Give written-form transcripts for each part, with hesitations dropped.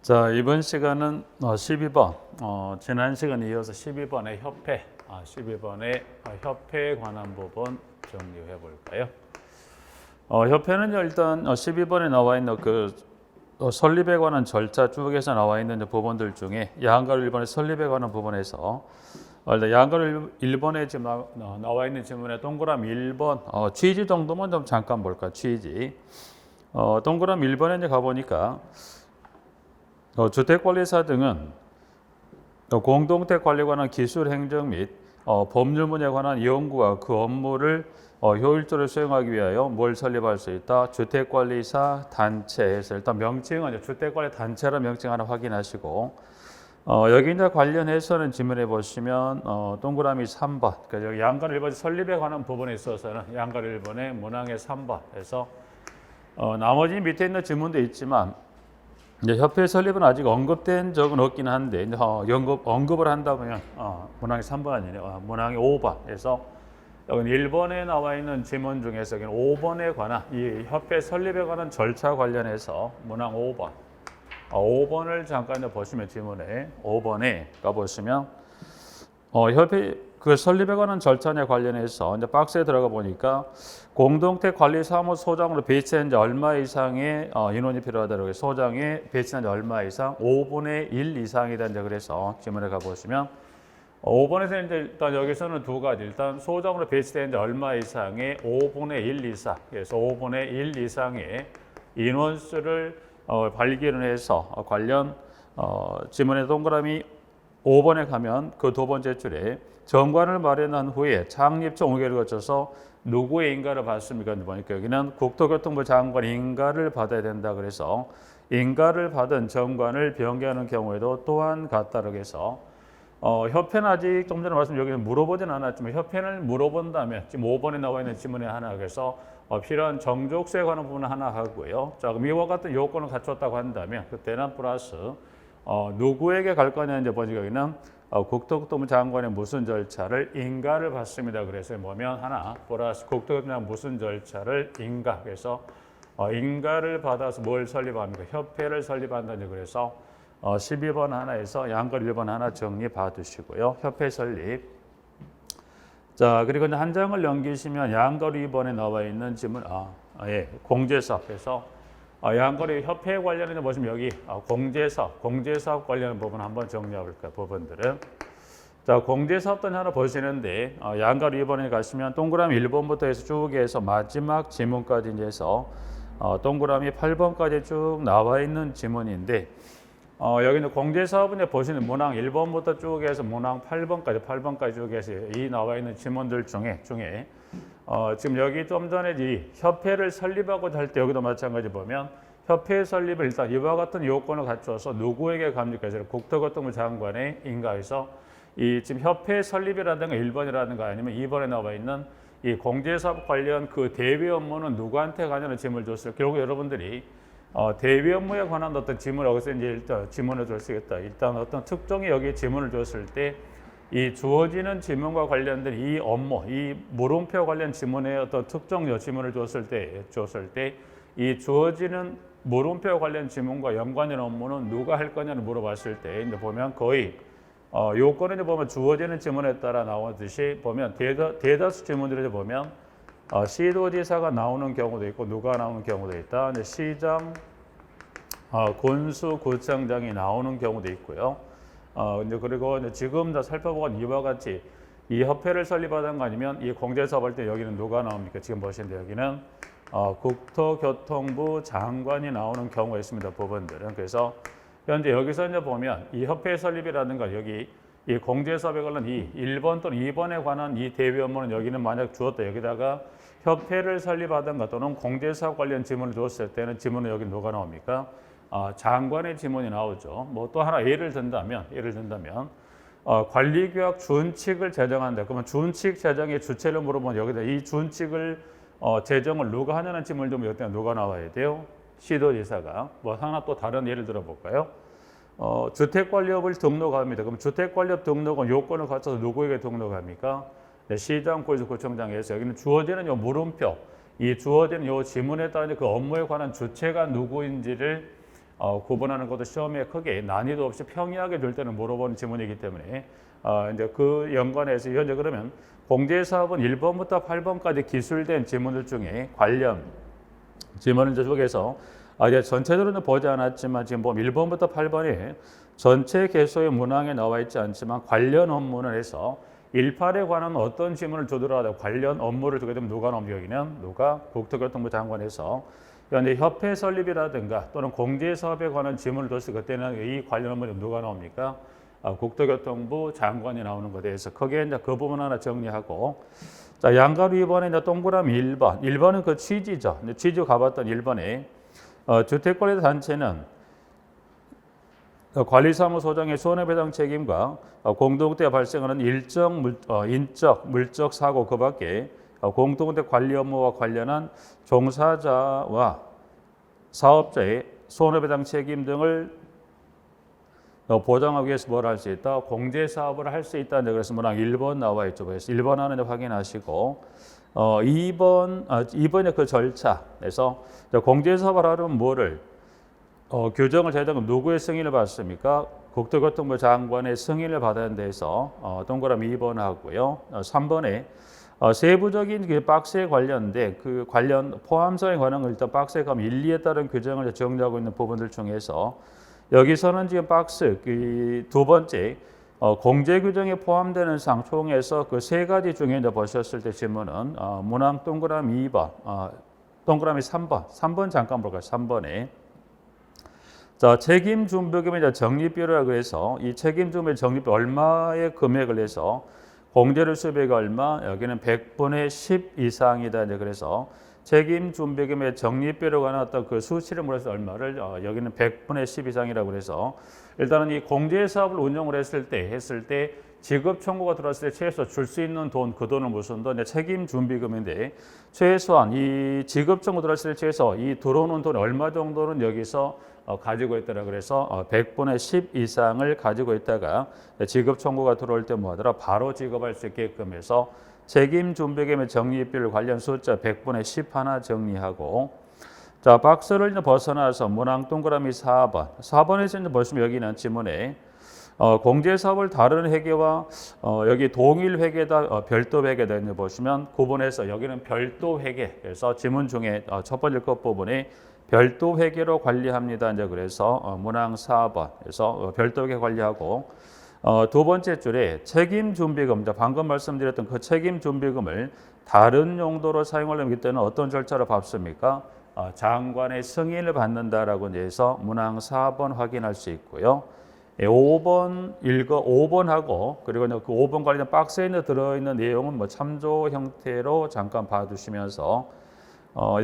자, 이번 시간은 12번, 지난 시간에 이어서 12번의 협회, 12번의 협회에 관한 부분 정리해 볼까요? 협회는 일단 12번에 나와 있는 그 설립에 관한 절차 쪽에서 나와 있는 부분들 중에 양가로 1번의 설립에 관한 부분에서 일단 양가로 1번에 지금 나와 있는 질문에 동그라미 1번 취지 정도만 좀 잠깐 볼까, 취지. 동그라미 1번에 이제 가보니까 주택관리사 등은 공동택 관리에 관한 기술 행정 및 법률문에 관한 연구와 그 업무를 효율적으로 수행하기 위하여 뭘 설립할 수 있다? 주택관리사 단체에서 일단 명칭은 주택관리 단체라는 명칭 하나 확인하시고 여기 이제 관련해서는 질문해 보시면 동그라미 3번 그러니까 여기 양가로 1번 설립에 관한 부분에 있어서는 양가로 1번의 문항의 3번에서 나머지 밑에 있는 질문도 있지만 이제 협회 설립은 아직 언급된 적은 없긴 한데 이제 언급을 한다면 문항이 3번 아니에요. 문항이 5번에서 여기 1번에 나와 있는 질문 중에서 5번에 관한 이 협회 설립에 관한 절차 관련해서 문항 5번 5번을 잠깐 보시면 질문에 5번에 가보시면 협회 그 설립에 관한 절차에 관련해서 이제 박스에 들어가 보니까 공동택 관리 사무소장으로 배치한 지 얼마 이상의 인원이 필요하다고 소장에 배치한 지 얼마 이상 5분의 1 이상이다 이제 그래서 질문에 가 보시면 5번에서 이제 일단 여기서는 두 가지 일단 소장으로 배치된 지 얼마 이상의 5분의 1 이상 그래서 5분의 1 이상의 인원수를 발견해서 관련 질문의 동그라미 5번에 가면 그 두 번째 줄에 정관을 마련한 후에 창립처 5개를 거쳐서 누구의 인가를 받습니까? 보니까 여기는 국토교통부 장관 인가를 받아야 된다 그래서 인가를 받은 정관을 변경하는 경우에도 또한 같다고 해서 협회는 아직 좀 전에 말씀 여기는 물어보진 않았지만 협회를 물어본다면 지금 5번에 나와 있는 지문에 하나 그래서 필요한 정족수에 관한 부분을 하나 하고요. 자, 그럼 이와 같은 요건을 갖췄다고 한다면 그때는 플러스 누구에게 갈 거냐 이제 보니까 여기는 국토교통부 장관의 무슨 절차를 인가를 받습니다. 그래서 보면 하나 플러스 국토교통부 장관 무슨 절차를 인가 그래서 인가를 받아서 뭘 설립합니까? 협회를 설립한다. 그래서 12번 하나에서 양걸 1번 하나 정리 받으시고요. 협회 설립. 자 그리고 이제 한 장을 넘기시면 양걸 2번에 나와 있는 질문 공제사업에서 양거리 협회 관련해서 보시면 여기 공제사업 관련 부분 한번 정리해 볼까요? 부분들은 자 공제사업단 하나 보시는데 양거리 2번에 가시면 동그라미 1번부터 해서 쭉 해서 마지막 지문까지 해서 동그라미 8번까지 쭉 나와 있는 지문인데 여기는 공제사업은 보시는 문항 1번부터 쭉 해서 문항 8번까지 쭉 해서 이 나와 있는 지문들 중에 지금 여기 좀 전에 이 협회를 설립하고자 할 때 여기도 마찬가지 보면 협회 설립을 일단 이와 같은 요건을 갖춰서 누구에게 갑니까? 국토교통부 장관의 인가에서 이 지금 협회 설립이라든가 1번이라든가 아니면 2번에 나와 있는 이 공제사업 관련 그 대위 업무는 누구한테 가냐는 질문을 줬어요. 결국 여러분들이 대위 업무에 관한 어떤 질문을 여기서 이제 일단 질문을 줄 수 있겠다. 일단 어떤 특정의 여기에 질문을 줬을 때 이 주어지는 질문과 관련된 이 업무, 이 물음표 관련 질문의 어떤 특정 질문을 줬을 때 이 주어지는 물음표 관련 질문과 연관된 업무는 누가 할 거냐를 물어봤을 때 이제 보면 거의 요건을 보면 주어지는 질문에 따라 나오듯이 보면 대다수 질문들을 보면 시도지사가 나오는 경우도 있고 누가 나오는 경우도 있다. 이제 시장, 군수, 구청장이 나오는 경우도 있고요. 이제 그리고 이제 지금 살펴보건 이와 같이 이 협회를 설립하는 거 아니면 이 공제사업 할 때 여기는 누가 나옵니까? 지금 보시는데 여기는 국토교통부 장관이 나오는 경우가 있습니다. 부분들은 그래서 현재 여기서 이제 보면 이 협회 설립이라든가 여기 이 공제사업에 관한 이 1번 또는 2번에 관한 이 대위 업무는 여기는 만약 주었다 여기다가 협회를 설립하든가 또는 공제사업 관련 지문을 줬을 때는 지문은 여기 누가 나옵니까? 장관의 지문이 나오죠. 뭐 또 하나 예를 든다면 관리규약 준칙을 제정한다. 그러면 준칙 제정의 주체를 물어보면 여기다 이 준칙을 제정을 누가 하냐는 질문을 좀 여기다 누가 나와야 돼요? 시도지사가. 뭐 하나 또 다른 예를 들어볼까요? 주택관리업을 등록합니다. 그럼 주택관리업 등록은 요건을 갖춰서 누구에게 등록합니까? 네, 시장, 구청장에서 여기는 주어지는 요 물음표, 이 주어지는 요 지문에 따라 그 업무에 관한 주체가 누구인지를 구분하는 것도 시험에 크게 난이도 없이 평이하게 줄 때는 물어보는 지문이기 때문에 이제 그 연관해서 현재 그러면 공제사업은 1번부터 8번까지 기술된 지문들 중에 관련 지문을 이제 쪽에서 이제 전체적으로는 보지 않았지만 지금 보면 1번부터 8번에 전체 개소의 문항에 나와 있지 않지만 관련 업무를 해서 18에 관한 어떤 지문을 주더라도 관련 업무를 주게 되면 누가 나옵니까? 여기는 누가 국토교통부 장관에서 현재 협회 설립이라든가 또는 공제사업에 관한 지문을 줬을 때 그때는 이 관련 업무는 누가 나옵니까? 국토교통부 장관이 나오는 것에 대해서 거기에 이제 그 부분 하나 정리하고 자 양가로 2번에 이제 동그라미 1번 1번은 그 취지죠. 취지 가봤던 1번에 주택관리단체는 관리사무소장의 손해배상 책임과 공동체 발생하는 인적, 물적 사고 그 밖에 공동체 관리 업무와 관련한 종사자와 사업자의 손해배상 책임 등을 보장하기 위해서 뭘 할 수 있다? 공제사업을 할 수 있다. 그래서 뭐랑 1번 나와 있죠. 그래서 1번 하는 확인하시고 2번의 그 절차에서 공제사업을 하려면 뭐를 규정을 제정하면 누구의 승인을 받습니까? 국토교통부 장관의 승인을 받아야 돼서 동그라미 2번 하고요. 3번에 세부적인 그 박스에 관련된 그 관련 포함사에 관한 걸 일단 박스에 가면 일리에 따른 규정을 정리하고 있는 부분들 중에서 여기서는 지금 박스 그 두 번째 공제 규정에 포함되는 상 총에서 그 세 가지 중에 이제 보셨을 때 질문은 문항 동그라미 2번, 동그라미 3번 잠깐 볼까요? 3번에 자 책임 준비금의 이제 적립비율이라고 해서 이 책임 준비 적립비 얼마의 금액을 해서 공제를 수입액이 얼마 여기는 100분의 10 이상이다. 이제 그래서 책임 준비금의 적립비로 관한 어떤 그 수치를 물어서 얼마를 여기는 100분의 10 이상이라고 해서 일단은 이 공제 사업을 운영을 했을 때 지급 청구가 들어왔을 때 최소 줄 수 있는 돈 그 돈은 무슨 돈? 책임 준비금인데 최소한 이 지급 청구 들어왔을 때 최소 이 들어오는 돈 얼마 정도는 여기서 가지고 있더라. 그래서 100분의 10 이상을 가지고 있다가 지급 청구가 들어올 때 뭐하더라? 바로 지급할 수 있게끔 해서 책임 준비금의 적립비율 관련 숫자 100분의 10 하나 정리하고 자 박스를 이제 벗어나서 문항 동그라미 4번에서 이제 보시면 여기는 지문에 공제사업을 다른 회계와 여기 동일 회계다 별도 회계다 이제 보시면 구분해서 여기는 별도 회계 그래서 지문 중에 첫 번째 것 부분에 별도 회계로 관리합니다. 이제 그래서 문항 4번에서 별도 회계 관리하고 두 번째 줄에 책임 준비금, 방금 말씀드렸던 그 책임 준비금을 다른 용도로 사용하려면 이때는 어떤 절차를 밟습니까? 장관의 승인을 받는다라고 해서 문항 4번 확인할 수 있고요. 5번하고 그리고 그 5번 관련 박스에 들어있는 내용은 뭐 참조 형태로 잠깐 봐두시면서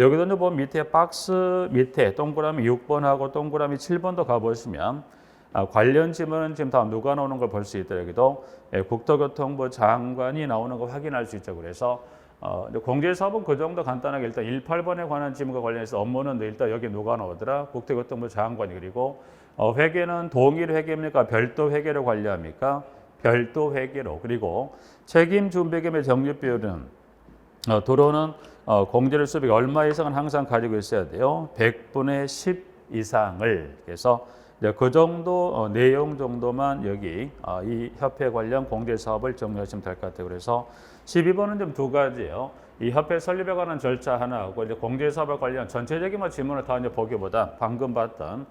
여기도 보면 밑에 박스 밑에 동그라미 6번하고 동그라미 7번도 가보시면 관련 지문은 지금 다 누가 나오는 걸 볼 수 있다. 여기도 국토교통부 장관이 나오는 거 확인할 수 있죠. 그래서 공제사업은 그 정도 간단하게 일단 18번에 관한 지문과 관련해서 업무는 일단 여기 누가 나오더라? 국토교통부 장관이 그리고 회계는 동일 회계입니까? 별도 회계로 관리합니까? 별도 회계로 그리고 책임 준비금의 적립비율은 들어오는 공제를 수입이 얼마 이상은 항상 가지고 있어야 돼요. 100분의 10 이상을 그래서 그 정도 내용 정도만 여기 이 협회 관련 공제 사업을 정리하시면 될 것 같아요. 그래서 12번은 좀 두 가지예요. 이 협회 설립에 관한 절차 하나하고 이제 공제 사업에 관련 전체적인 질문을 다 이제 보기보다 방금 봤던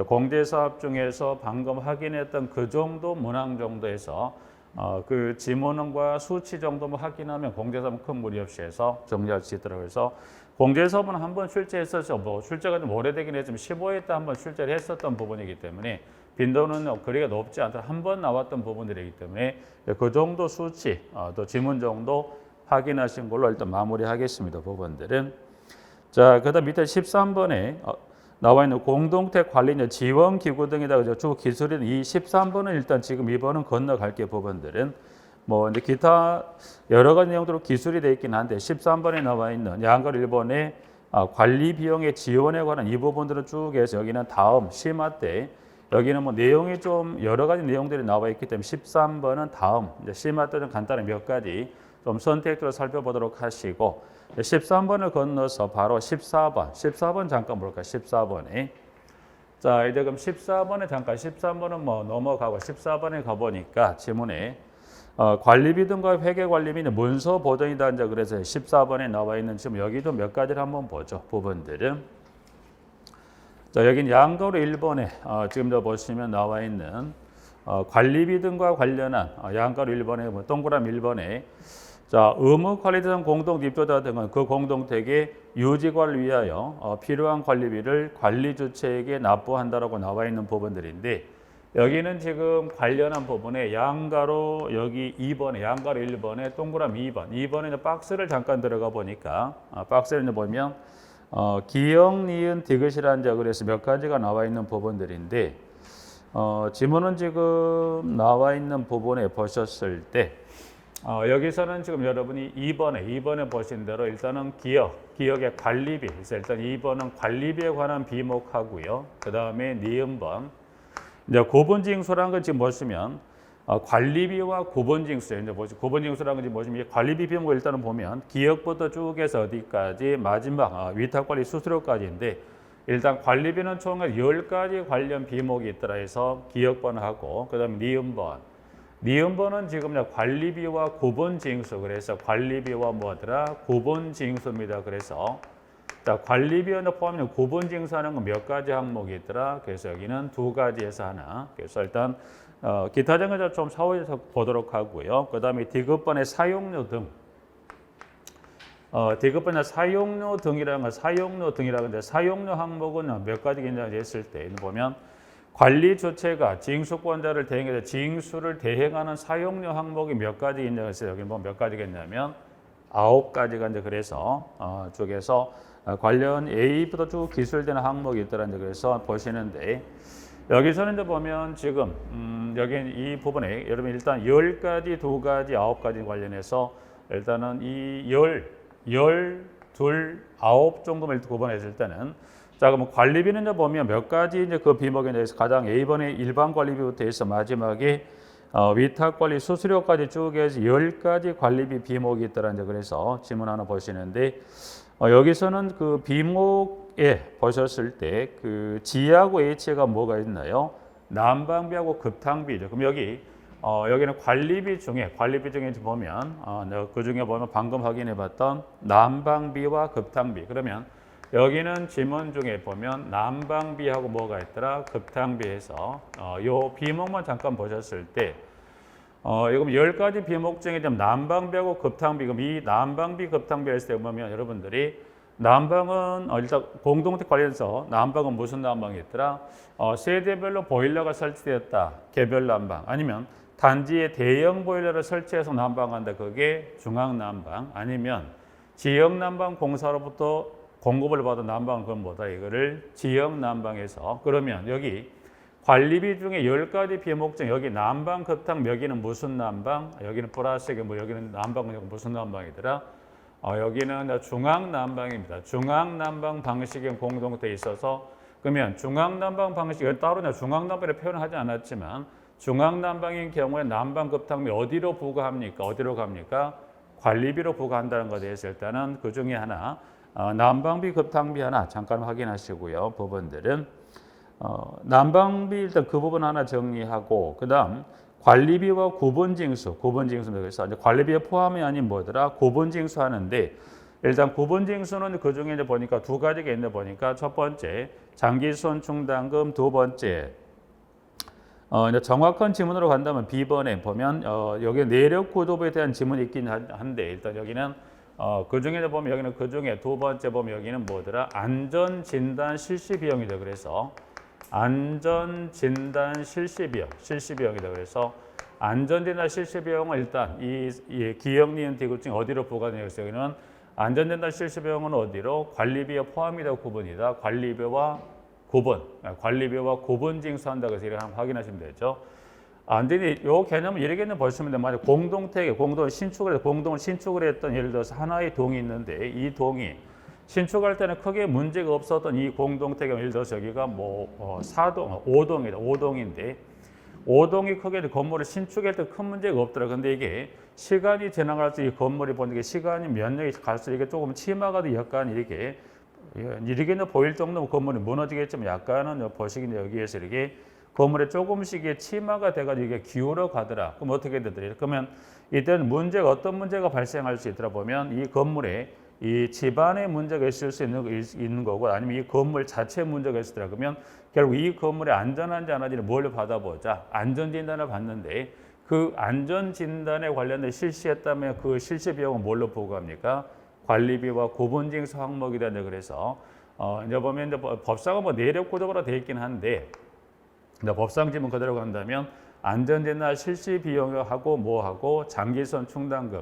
공제 사업 중에서 방금 확인했던 그 정도 문항 정도에서 그 지문과 수치 정도만 확인하면 공제 사업은 큰 무리 없이 해서 정리할 수 있더라고요. 그래서 공제 사업은 한번 출제했었죠. 뭐 출제가 좀 오래되긴 했지만 15회 때 한번 출제를 했었던 부분이기 때문에 빈도는 그리가 높지 않더라도 한번 나왔던 부분들이기 때문에 그 정도 수치 또 지문 정도 확인하신 걸로 일단 마무리하겠습니다. 부분들은 자 그다음 밑에 13번에 나와 있는 공동택 관리 지원 기구 등이다. 주 기술인 이 13번은 일단 지금 2번은 건너갈게 부분들은 뭐 이제 기타 여러 가지 내용들로 기술이 되어 있긴 한데 13번에 나와 있는 양걸 1번의 관리 비용의 지원에 관한 이 부분들을 쭉 해서 여기는 다음 심화 때 여기는 뭐 내용이 좀 여러 가지 내용들이 나와 있기 때문에 13번은 다음 이제 심화 때 좀 간단히 몇 가지 좀 선택들을 살펴보도록 하시고 13번을 건너서 바로 14번 잠깐 볼까요? 14번에 자, 이제 그럼 14번에 잠깐 13번은 뭐 넘어가고 14번에 가보니까 지문에 관리비 등과 회계관리비 문서 보전이다 이제 그래서 14번에 나와 있는 지금 여기도 몇 가지를 한번 보죠. 부분들은. 자, 여긴 양가로 1번에 지금 저 보시면 나와 있는 관리비 등과 관련한 양가로 1번에 뭐 동그라미 1번에 자, 의무 관리대상 공동 입조자 등은 그 공동택의 유지관을 위하여 필요한 관리비를 관리 주체에게 납부한다라고 나와 있는 부분들인데 여기는 지금 관련한 부분에 양가로 여기 2번에 양가로 1번에 동그라미 2번에 박스를 잠깐 들어가 보니까 박스를 보면 기역, 니은, 디귿이라는 자 그래서 몇 가지가 나와 있는 부분들인데 지문은 지금 나와 있는 부분에 보셨을 때 여기서는 지금 여러분이 2번에 보신 대로 일단은 기역의 관리비. 그래서 일단 2번은 관리비에 관한 비목하고요. 그 다음에 니은번. 이제 고분징수라는 건 지금 보시면 관리비와 고분징수. 이제 고분징수라는 건 지금 보시면 관리비 비목을 일단은 보면 기역부터 쭉 해서 어디까지 마지막 위탁관리 수수료까지인데 일단 관리비는 총 10가지 관련 비목이 있더라 해서 기역번하고 그 다음에 니은번. 니은번은 지금 관리비와 고분징수 그래서 관리비와 뭐더라 고분징수입니다. 그래서 자 관리비와 포함된 고분징수하는 건 몇 가지 항목이 있더라. 그래서 여기는 2가지에서 하나. 그래서 일단 기타 정의자 좀 사후에서 보도록 하고요. 그 다음에 디귿번의 사용료 등. 디귿번의 사용료 등이라는 건 사용료 등이라는데 사용료 항목은 몇 가지 굉장히 했을 때 보면. 관리 주체가 징수권자를 대행해서 징수를 대행하는 사용료 항목이 몇 가지 있냐고 했어요. 여기 뭐 몇 가지가 있냐면 9가지가 이제 그래서 쪽에서 관련 A부터 쭉 기술되는 항목이 있더라는 그래서 보시는데 여기서는 이제 보면 지금 여기 이 부분에 여러분 일단 10가지, 2가지, 9가지 관련해서 일단은 이 2, 9 정도를 구분했을 때는 자, 그럼 관리비는 이제 보면 몇 가지 이제 그 비목에 대해서 가장 A번의 일반 관리비부터 해서 마지막에 위탁 관리 수수료까지 쭉 해서 10가지 관리비 비목이 있더라 이제 그래서 질문 하나 보시는데 여기서는 그 비목에 보셨을 때 그 G하고 H가 뭐가 있나요? 난방비하고 급탕비죠. 그럼 여기는 관리비 중에 보면 그 중에 보면 방금 확인해봤던 난방비와 급탕비 그러면 여기는 지문 중에 보면 난방비하고 뭐가 있더라? 급탕비에서 요 비목만 잠깐 보셨을 때 이거 10가지 비목 중에 좀 난방비하고 급탕비 그럼 이 난방비 급탕비 했을 때 보면 여러분들이 난방은 일단 공동택 관련해서 난방은 무슨 난방이 있더라? 세대별로 보일러가 설치되었다. 개별 난방 아니면 단지에 대형 보일러를 설치해서 난방한다. 그게 중앙 난방 아니면 지역 난방 공사로부터 공급을 받은 난방은 그건 뭐다? 이거를 지역 난방에서 그러면 여기 관리비 중에 10가지 비목 중 여기 난방 급탕 여기는 무슨 난방? 여기는 플라스틱 뭐 여기는 난방은 무슨 난방이더라? 여기는 중앙 난방입니다. 중앙 난방 방식에 공동돼 있어서 그러면 중앙 난방 방식은 따로 중앙 난방을 표현하지 않았지만 중앙 난방인 경우에 난방 급탕비 어디로 부과합니까? 어디로 갑니까? 관리비로 부과한다는 것에 대해서 일단은 그 중에 하나 난방비 급탕비 하나 잠깐 확인하시고요. 부분들은 난방비 일단 그 부분 하나 정리하고 그다음 관리비와 고분징수는 그래서 이제 관리비에 포함이 아닌 뭐더라? 고분징수 하는데 일단 고분징수는 그 중에 이제 보니까 2가지가 있는데 보니까 첫 번째 장기손 충당금, 두 번째 이제 정확한 지문으로 간다면 B번에 보면 여기 내력 구조부에 대한 지문이 있긴 한데 일단 여기는 그 중에 보면 여기는 그 중에 2번째 보면 여기는 뭐더라? 안전진단 실시 비용이죠. 그래서 안전진단 실시 비용이다. 그래서 안전진단 실시 비용은 일단 이 기역, 니은, 디귿 중 어디로 부과되냐 그래서 여기는 안전진단 실시 비용은 어디로? 관리비에 포함이다 구분이다. 관리비와 고분징수한다고 해서 이렇게 한번 확인하시면 되죠. 근데 요 개념은 이런 개념 보시면 돼요. 만약 공동을 신축을 했던 예를 들어서 하나의 동이 있는데 이 동이 신축할 때는 크게 문제가 없었던 이 공동택은 예를 들어서 여기가 뭐 5동인데 5동이 크게 건물을 신축할 때 큰 문제가 없더라. 근데 이게 시간이 지나갈수록 이 건물이 보는 게 시간이 몇 년이 갈수록 이게 조금 치마가 약간 이렇게 이렇게 보일 정도면 건물이 무너지겠지만 약간은 보시기 여기에서 이렇게 건물에 조금씩 치마가 돼가지고 이게 기울어 가더라. 그럼 어떻게 되더라? 그러면 이때는 문제가 어떤 문제가 발생할 수 있더라 보면 이 건물에 이 집안에 문제가 있을 수 있는 거고 아니면 이 건물 자체에 문제가 있더라. 그러면 결국 이 건물이 안전한지 안 한지를 뭘 받아보자. 안전진단을 받는데 그 안전진단에 관련된 실시했다면 그 실시 비용은 뭘로 보고합니까? 관리비와 고분징수 항목이다. 그래서 이제 보면 이제 법상은 뭐 내력 구조로 되어 있긴 한데 법상 지문 그대로 간다면 안전진단 실시 비용하고 뭐하고 장기손 충당금.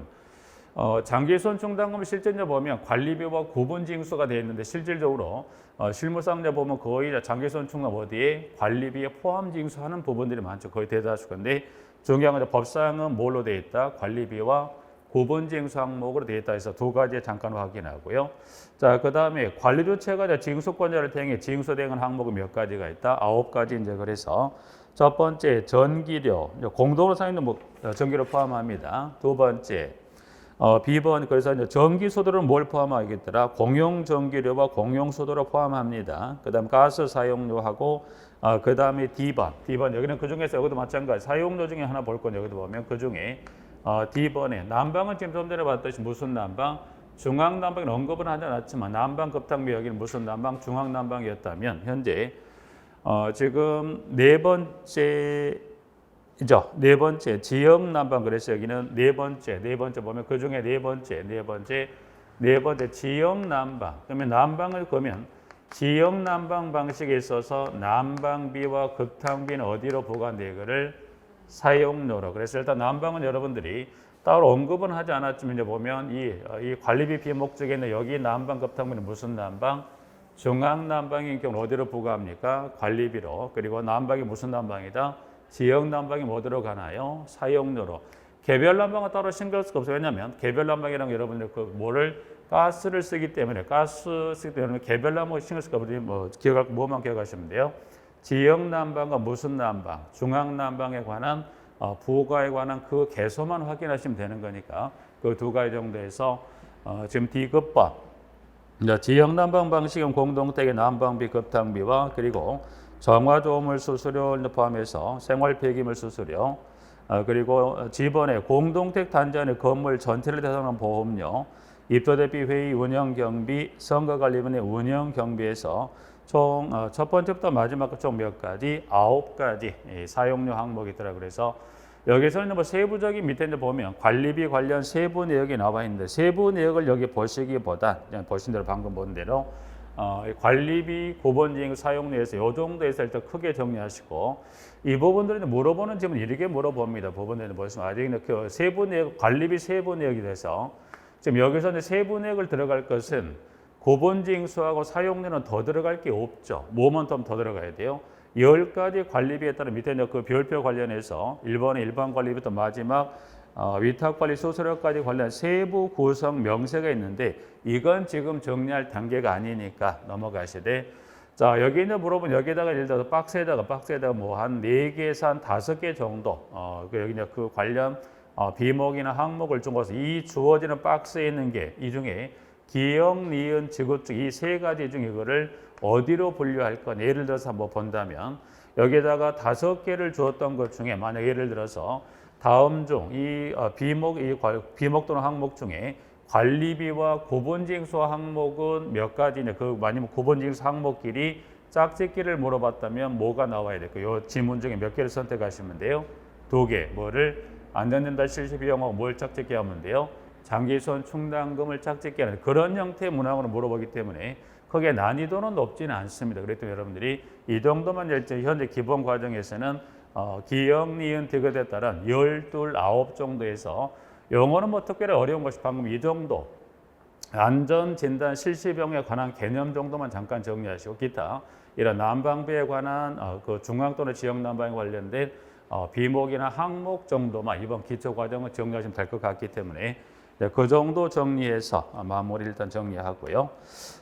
장기손 충당금 실제로 보면 관리비와 고분징수가 되어 있는데 실질적으로 실무상 보면 거의 장기손 충당 어디에 관리비에 포함 징수하는 부분들이 많죠. 거의 대다수 건데 중요한 건 법상은 뭘로 되어 있다? 관리비와 고분징수 항목으로 되어 있다 해서 두 가지 잠깐 확인하고요. 자, 그 다음에 관리주체가 징수권자를 통해 징수 대응 항목이 몇 가지가 있다? 9가지 이제 그래서 첫 번째 전기료, 공동으로 사용된 전기료 포함합니다. 두 번째 B번 그래서 이제 전기소득은 뭘 포함하겠더라? 공용전기료와 공용소득을 포함합니다. 그다음 가스 사용료하고 그다음에 D번 여기는 그 중에서 여기도 마찬가지 사용료 중에 하나 볼 건 여기도 보면 그 중에 D번에 난방은 지금 좀 전에 봤듯이 무슨 난방? 중앙난방은 언급은 하지 않았지만 난방 급탕비 여기는 무슨 난방? 중앙난방이었다면 현재 지금 네 번째 지역 난방 그래서 여기는 네 번째 보면 그 중에 네 번째 지역 난방. 그러면 난방을 그러면 지역 난방 방식에 있어서 난방비와 급탕비는 어디로 부과한다 이거를 사용료로. 그래서 일단 난방은 여러분들이 따로 언급은 하지 않았지만 이제 보면 이 관리비 비목적에 있는 여기 난방 급탕비는 무슨 난방? 중앙 난방인 경우 어디로 부과합니까? 관리비로. 그리고 난방이 무슨 난방이다? 지역 난방이 뭐 들어가나요? 사용료로. 개별 난방은 따로 신경 쓸 거 없어요. 왜냐하면 개별 난방이랑 여러분들 가스를 쓰기 때문에 개별 난방 신경 쓸 거 없어요. 뭐만 기억하시면 돼요. 지역 난방과 무슨 난방, 중앙 난방에 관한 부과에 관한 그 개소만 확인하시면 되는 거니까 그 두 가지 정도에서 지금 D급번 지역 난방 방식은 공동택의 난방비 급탕비와 그리고 정화조물 수수료를 포함해서 생활 폐기물 수수료 그리고 지번에 공동택 단지 안의 건물 전체를 대상한 보험료 입도 대비 회의 운영 경비 선거관리위원회 운영 경비에서 총 첫 번째부터 마지막 총 몇 가지? 9가지 사용료 항목이 있더라. 그래서 여기서는 뭐 세부적인 밑에 보면 관리비 관련 세부 내역이 나와 있는데 세부 내역을 여기 보시기보다 그냥 보신 대로 방금 본 대로 관리비 고분징 사용료에서 이 정도에서 일단 크게 정리하시고 이 부분들은 물어보는 질문 이렇게 물어봅니다. 부분들은 벌써 아직 그 세부 내역 관리비 세부 내역이 돼서 지금 여기서 이제 세부 내역을 들어갈 것은 고분징수하고 사용료는 더 들어갈 게 없죠. 뭐만 더 들어가야 돼요? 10가지 관리비에 따른 밑에 그 별표 관련해서 1번의 일반 관리비부터 마지막 위탁관리 수수료까지 관련 세부 구성 명세가 있는데 이건 지금 정리할 단계가 아니니까 넘어가시되 자 여기 있는 물어보면 여기다가 예를 들어서 박스에다가 뭐 한 4개에서 한 5개 정도 여기 그 관련 비목이나 항목을 중에서 이 주어지는 박스에 있는 게 이 중에 기역, 니은, 지급증 이 세 가지 중에 이거를 어디로 분류할 건 예를 들어서 한번 본다면 여기에다가 5개를 주었던 것 중에 만약 예를 들어서 다음 중 이 비목 또는 항목 중에 관리비와 고분징수 항목은 몇 가지냐 아니면 고분징수 항목끼리 짝짓기를 물어봤다면 뭐가 나와야 될까요? 이 지문 중에 몇 개를 선택하시면 돼요? 2개 뭐를 안전진단 실시 비용하고 뭘 짝짓기 하면 돼요? 장기손 충당금을 짝짓기 하는 그런 형태의 문항으로 물어보기 때문에 크게 난이도는 높지는 않습니다. 그랬더니 여러분들이 이 정도만 현재 기본 과정에서는 기역, 니은, 디귿에 따른 12, 9 정도에서 영어는 뭐 특별히 어려운 것이 방금 이 정도 안전진단 실시병에 관한 개념 정도만 잠깐 정리하시고 기타 이런 난방비에 관한 그 중앙 또는 지역 난방에 관련된 비목이나 항목 정도만 이번 기초 과정을 정리하시면 될 것 같기 때문에 그 정도 정리해서 마무리 일단 정리하고요.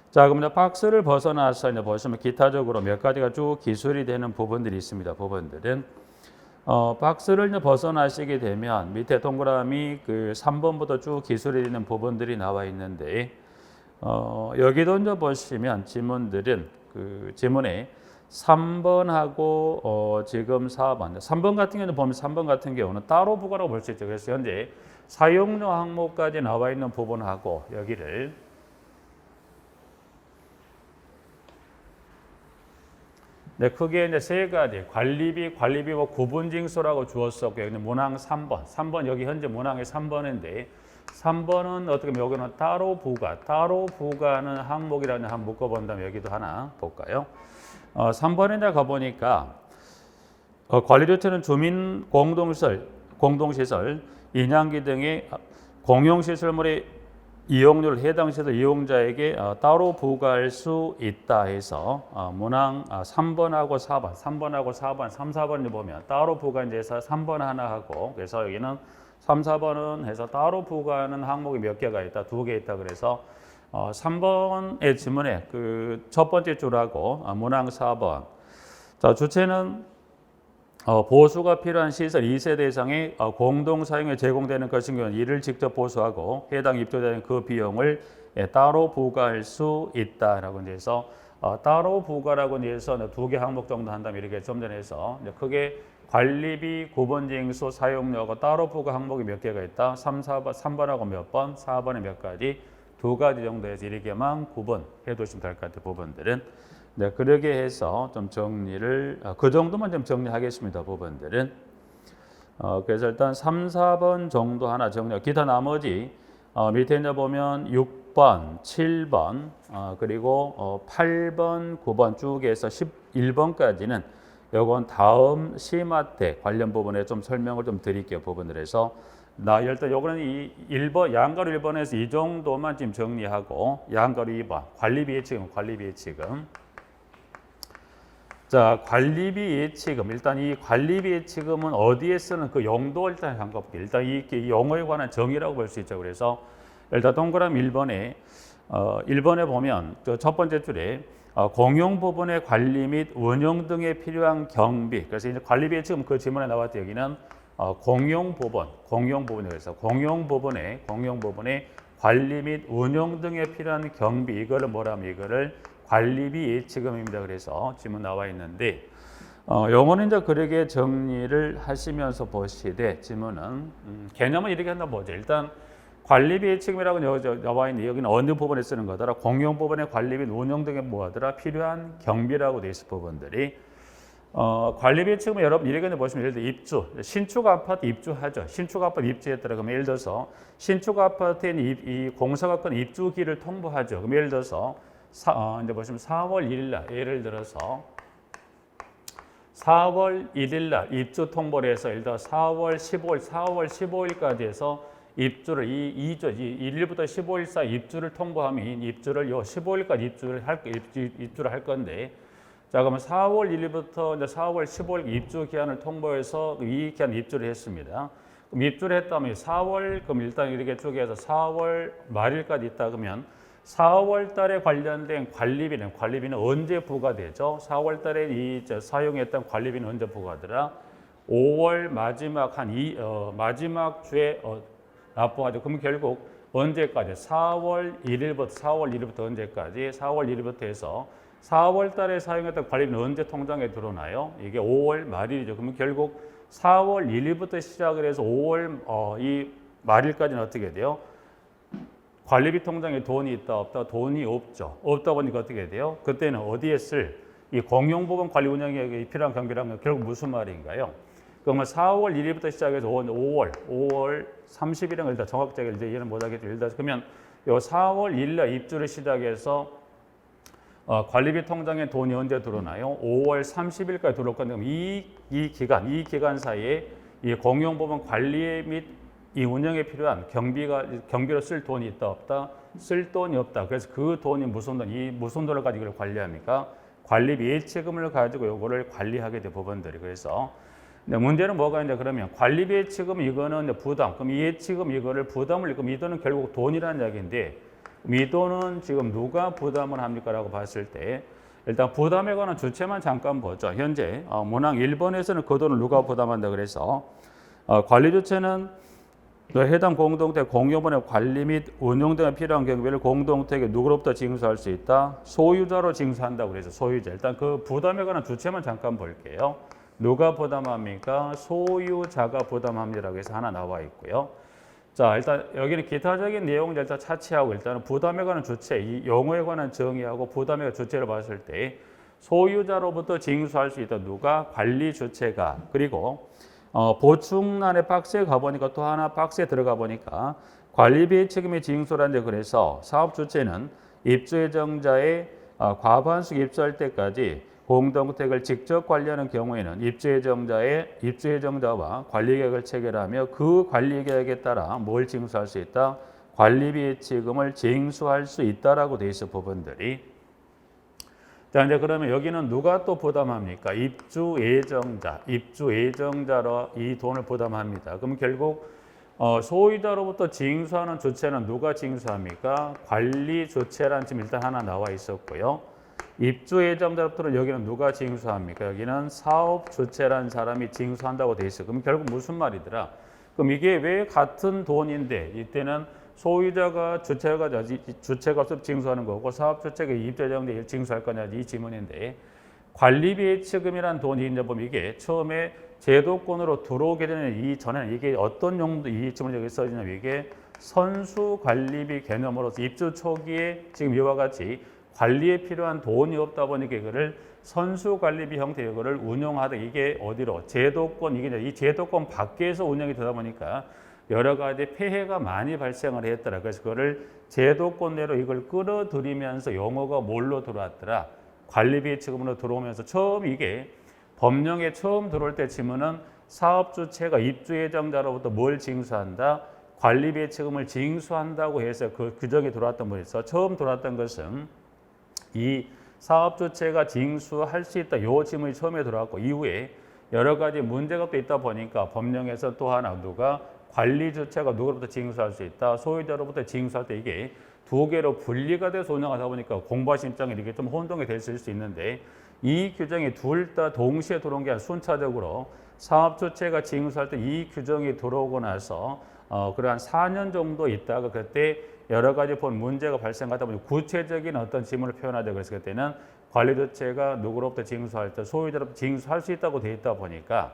자, 그럼 이제 박스를 벗어나서 이제 보시면 기타적으로 몇 가지가 쭉 기술이 되는 부분들이 있습니다. 부분들은 박스를 이제 벗어나시게 되면 밑에 동그라미 그 3번부터 쭉 기술이 되는 부분들이 나와 있는데 여기도 이제 보시면 지문들은 그 지문에 3번하고 지금 4번. 3번 같은 경우는 보면 3번 같은 경우는 따로 부과라고 볼 수 있죠. 그래서 현재 사용료 항목까지 나와 있는 부분하고 여기를 네, 크게 이제 세 가지 관리비와 구분징수라고 주었었고 여기는 문항 3번 여기 현재 문항의 3번인데 3번은 어떻게 보면 여기는 따로 부과는 항목이라는 한 묶어본다면 여기도 하나 볼까요? 3번에 가보니까 관리조치는 주민 공동시설, 인양기 등의 공용시설물의 이용료를 해당 시설 이용자에게 따로 부과할 수 있다 해서 문항 3번하고 4번, 3, 4번을 보면 따로 부과인 데서 3번 하나 하고 그래서 여기는 3, 4번은 해서 따로 부과하는 항목이 몇 개가 있다, 2개 있다 그래서 3번의 지문에 그 첫 번째 줄하고 문항 4번 자 주체는 보수가 필요한 시설 2세대 이상의 공동 사용에 제공되는 것인 경우는 이를 직접 보수하고 해당 입주자는 그 비용을 따로 부과할 수 있다라고 해서 따로 부과라고 해서 2개 항목 정도 한다면 이렇게 좀 전에 해서 크게 관리비, 구분징수, 사용료가 따로 부과 항목이 몇 개가 있다. 3번하고 몇 번, 4번에 몇 가지, 2가지 정도에서 이렇게만 구분해 두시면 될 것 같아요. 부분들은. 네, 그러게 해서 좀 정리를 그 정도만 좀 정리하겠습니다. 부분들은. 그래서 일단 3, 4번 정도 하나 정리. 기타 나머지 밑에 이제 보면 6번, 7번 그리고 8번, 9번 쭉 해서 11번까지는 요건 다음 시마 때 관련 부분에 좀 설명을 좀 드릴게요. 부분을 해서 일단 요거는 이 1번 양가로 1번에서 이 정도만 지금 정리하고 양가로 2번 관리비 예치금 자, 관리비 예치금. 일단 이 관리비 예치금은 어디에 쓰는 그 용도 일단 잠깐 볼게요. 일단 이 용어에 관한 정의라고 볼 수 있죠. 그래서 일단 동그라미 1번에 보면 첫 번째 줄에 공용 부분의 관리 및 운영 등에 필요한 경비. 그래서 이제 관리비 예치금 그 지문에 나왔던 여기는 공용 부분에서 공용 부분의 관리 및 운영 등에 필요한 경비. 이거를 뭐라면 이거를 관리비 예치금입니다. 그래서 지문 나와 있는데 요거는 이제 그렇게 정리를 하시면서 보시되 지문은 개념은 이렇게 한다 보죠. 일단 관리비 예치금이라고 나와 있는데 여기는 어느 부분에 쓰는 거더라. 공용 부분의 관리 및 운영 등에 뭐하더라. 필요한 경비라고 돼 있을 부분들이 관리비 예치금은 여러분 이렇게 보시면 예를 들어 입주 신축 아파트 입주하죠. 신축 아파트 입주했더라. 그러면 예를 들어서 신축 아파트에 이 공사가 건 입주기를 통보하죠. 그럼 예를 들어서 이제 보시면 4월 1일 날 예를 들어서 4월 1일 날 입주 통보를 해서 예를 들어 4월 15일까지 해서 입주를 1일부터 15일 사이 입주를 통보하면 입주를 요 15일까지 입주를 할 건데 자 그러면 4월 1일부터 이제 4월 15일 입주 기한을 통보해서 이 기한 입주를 했습니다. 그럼 입주를 했다면 4월 그럼 일단 이렇게 쪼개서 4월 말일까지 있다 그러면 4월 달에 관련된 관리비는 언제 부과되죠? 4월 달에 사용했던 관리비는 언제 부과하더라? 5월 마지막 마지막 주에 납부하죠. 그럼 결국 언제까지? 4월 1일부터 언제까지? 4월 1일부터 해서 4월 달에 사용했던 관리비는 언제 통장에 들어오나요? 이게 5월 말일이죠. 그러면 결국 4월 1일부터 시작을 해서 5월 이 말일까지는 어떻게 돼요? 관리비 통장에 돈이 있다 없다? 돈이 없죠. 없다 보니까 어떻게 돼요? 그때는 어디에 쓸? 이 공용부분 관리 운영에 필요한 경비라는 건 결국 무슨 말인가요? 그러면 4월 1일부터 시작해서 5월 30일은 일단 정확하게 이제 이해는 못하겠죠. 일단 그러면 요 4월 1일 입주를 시작해서 관리비 통장에 돈이 언제 들어오나요? 5월 30일까지 들어올 건데 이 기간 사이에 이 공용부분 관리 및 이 운영에 필요한 경비로 쓸 돈이 있다 없다? 쓸 돈이 없다. 그래서 그 돈이 무슨 돈을 가지고 이걸 관리합니까? 관리비 예치금을 가지고 요거를 관리하게 된 부분들이 그래서 문제는 뭐가 있냐 그러면 관리비 예치금 이거는 부담. 그럼 이 예치금 이거를 부담을 그럼 이 돈은 결국 돈이라는 이야기인데 이 돈은 지금 누가 부담을 합니까라고 봤을 때 일단 부담에 관한 주체만 잠깐 보죠. 현재 문항 1번에서는 그 돈을 누가 부담한다 그래서 관리 주체는 또 해당 공동체 공유물의 관리 및 운용 등에 필요한 경비를 공동체에게 누구로부터 징수할 수 있다? 소유자로 징수한다고 그래서 소유자. 일단 그 부담에 관한 주체만 잠깐 볼게요. 누가 부담합니까? 소유자가 부담합니다라고 해서 하나 나와 있고요. 자, 일단 여기는 기타적인 내용을 일단 차치하고 일단은 부담에 관한 주체, 이 용어에 관한 정의하고 부담에 관한 주체를 봤을 때 소유자로부터 징수할 수 있다. 누가? 관리 주체가. 그리고 보충란의 박스에 가보니까 또 하나 박스에 들어가 보니까 관리비의 책임이 징수라는데 그래서 사업 주체는 입주 예정자의 과반수 입주할 때까지 공동택을 직접 관리하는 경우에는 입주 예정자와 관리 계획을 체결하며 그 관리 계획에 따라 뭘 징수할 수 있다? 관리비의 책임을 징수할 수 있다라고 돼 있어 부분들이. 자, 이제 그러면 여기는 누가 또 부담합니까? 입주 예정자로 이 돈을 부담합니다. 그럼 결국 소유자로부터 징수하는 주체는 누가 징수합니까? 관리 주체란 지금 일단 하나 나와 있었고요. 입주 예정자로부터는 여기는 누가 징수합니까? 여기는 사업 주체란 사람이 징수한다고 돼 있어요. 그럼 결국 무슨 말이더라? 그럼 이게 왜 같은 돈인데 이때는 소유자가 주체값을 징수하는 거고 사업 주체가 입주 예정자를 징수할 거냐 이 질문인데 관리비 예치금이란 돈이 이제 보면 이게 처음에 제도권으로 들어오게 되는 이전에는 이게 어떤 용도 이 질문이 여기 써지냐면 이게 선수 관리비 개념으로서 입주 초기에 지금 이와 같이 관리에 필요한 돈이 없다 보니까 이거를 선수 관리비 형태의 이거를 운영하다 이게 어디로 제도권 이게 이 제도권 밖에서 운영이 되다 보니까 여러 가지 폐해가 많이 발생을 했더라. 그래서 그거를 제도권 내로 이걸 끌어들이면서 용어가 뭘로 들어왔더라? 관리비 예치금으로 들어오면서 처음 이게 법령에 처음 들어올 때 지문은 사업 주체가 입주 예정자로부터 뭘 징수한다? 관리비 예치금을 징수한다고 해서 그 규정이 들어왔던 거에서 처음 들어왔던 것은 이 사업 주체가 징수할 수 있다. 요 지문이 처음에 들어왔고 이후에 여러 가지 문제가 또 있다 보니까 법령에서 또 하나 누가 관리 주체가 누구로부터 징수할 수 있다. 소유자로부터 징수할 때 이게 두 개로 분리가 돼서 운영하다 보니까 공부하신 입장에 이게 좀 혼동이 됐을 수 있는데 이 규정이 둘 다 동시에 들어온 게 아니라 순차적으로 사업 주체가 징수할 때 이 규정이 들어오고 나서 그러한 4년 정도 있다가 그때 여러 가지 본 문제가 발생하다 보니 구체적인 어떤 지문을 표현하자 그래서 그때는 관리 주체가 누구로부터 징수할 때 소유자로부터 징수할 수 있다고 되어 있다 보니까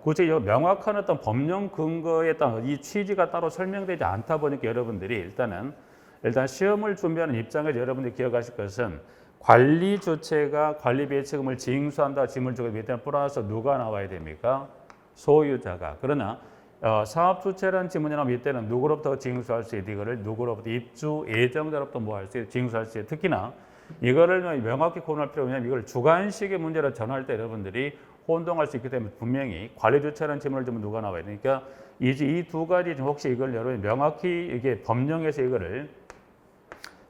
구체적으로 명확한 어떤 법령 근거에 따른 이 취지가 따로 설명되지 않다 보니까 여러분들이 일단 시험을 준비하는 입장에서 여러분들이 기억하실 것은 관리 주체가 관리비 예치금을 징수한다 지문을 주고 밑에 플러스 누가 나와야 됩니까? 소유자가. 그러나 사업 주체라는 지문이 나오면 이때는 누구로부터 징수할 수 있다. 이거를 누구로부터 입주 예정자로부터 뭐 할 수 있다. 징수할 수 있다. 특히나 이거를 명확히 구분할 필요가 있냐면 이걸 주관식의 문제로 전할 때 여러분들이 혼동할 수 있기 때문에 분명히 관리 주체라는 질문을 주면 누가 나와야 되니까 이 두 가지 중 혹시 이걸 여러분이 명확히 이게 법령에서 이거를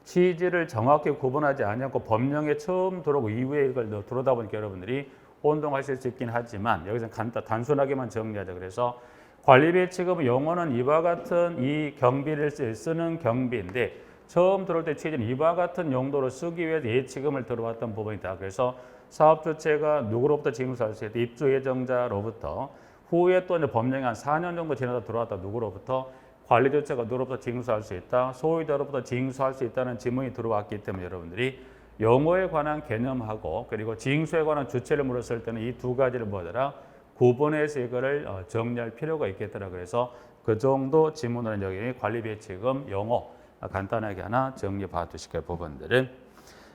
취지를 정확히 구분하지 않고 법령에 처음 들어오고 이후에 이걸 들어다 보니까 여러분들이 혼동하실 수 있긴 하지만 여기서 단순하게만 정리하자. 그래서 관리비 예치금은 용어는 이와 같은 이 경비를 쓰는 경비인데 처음 들어올 때 취지는 이와 같은 용도로 쓰기 위해서 예치금을 들어왔던 부분이다. 그래서 사업 주체가 누구로부터 징수할 수 있다. 입주 예정자로부터 후에 또 이제 법령이 한 4년 정도 지나다 들어왔다. 누구로부터? 관리 주체가 누구로부터 징수할 수 있다. 소유자로부터 징수할 수 있다는 지문이 들어왔기 때문에 여러분들이 용어에 관한 개념하고 그리고 징수에 관한 주체를 물었을 때는 이 두 가지를 뭐더라? 구분해서 이거를 정리할 필요가 있겠더라. 그래서 그 정도 지문으로 여기 관리비 예치금 용어 간단하게 하나 정리해 봐두실 부분들은.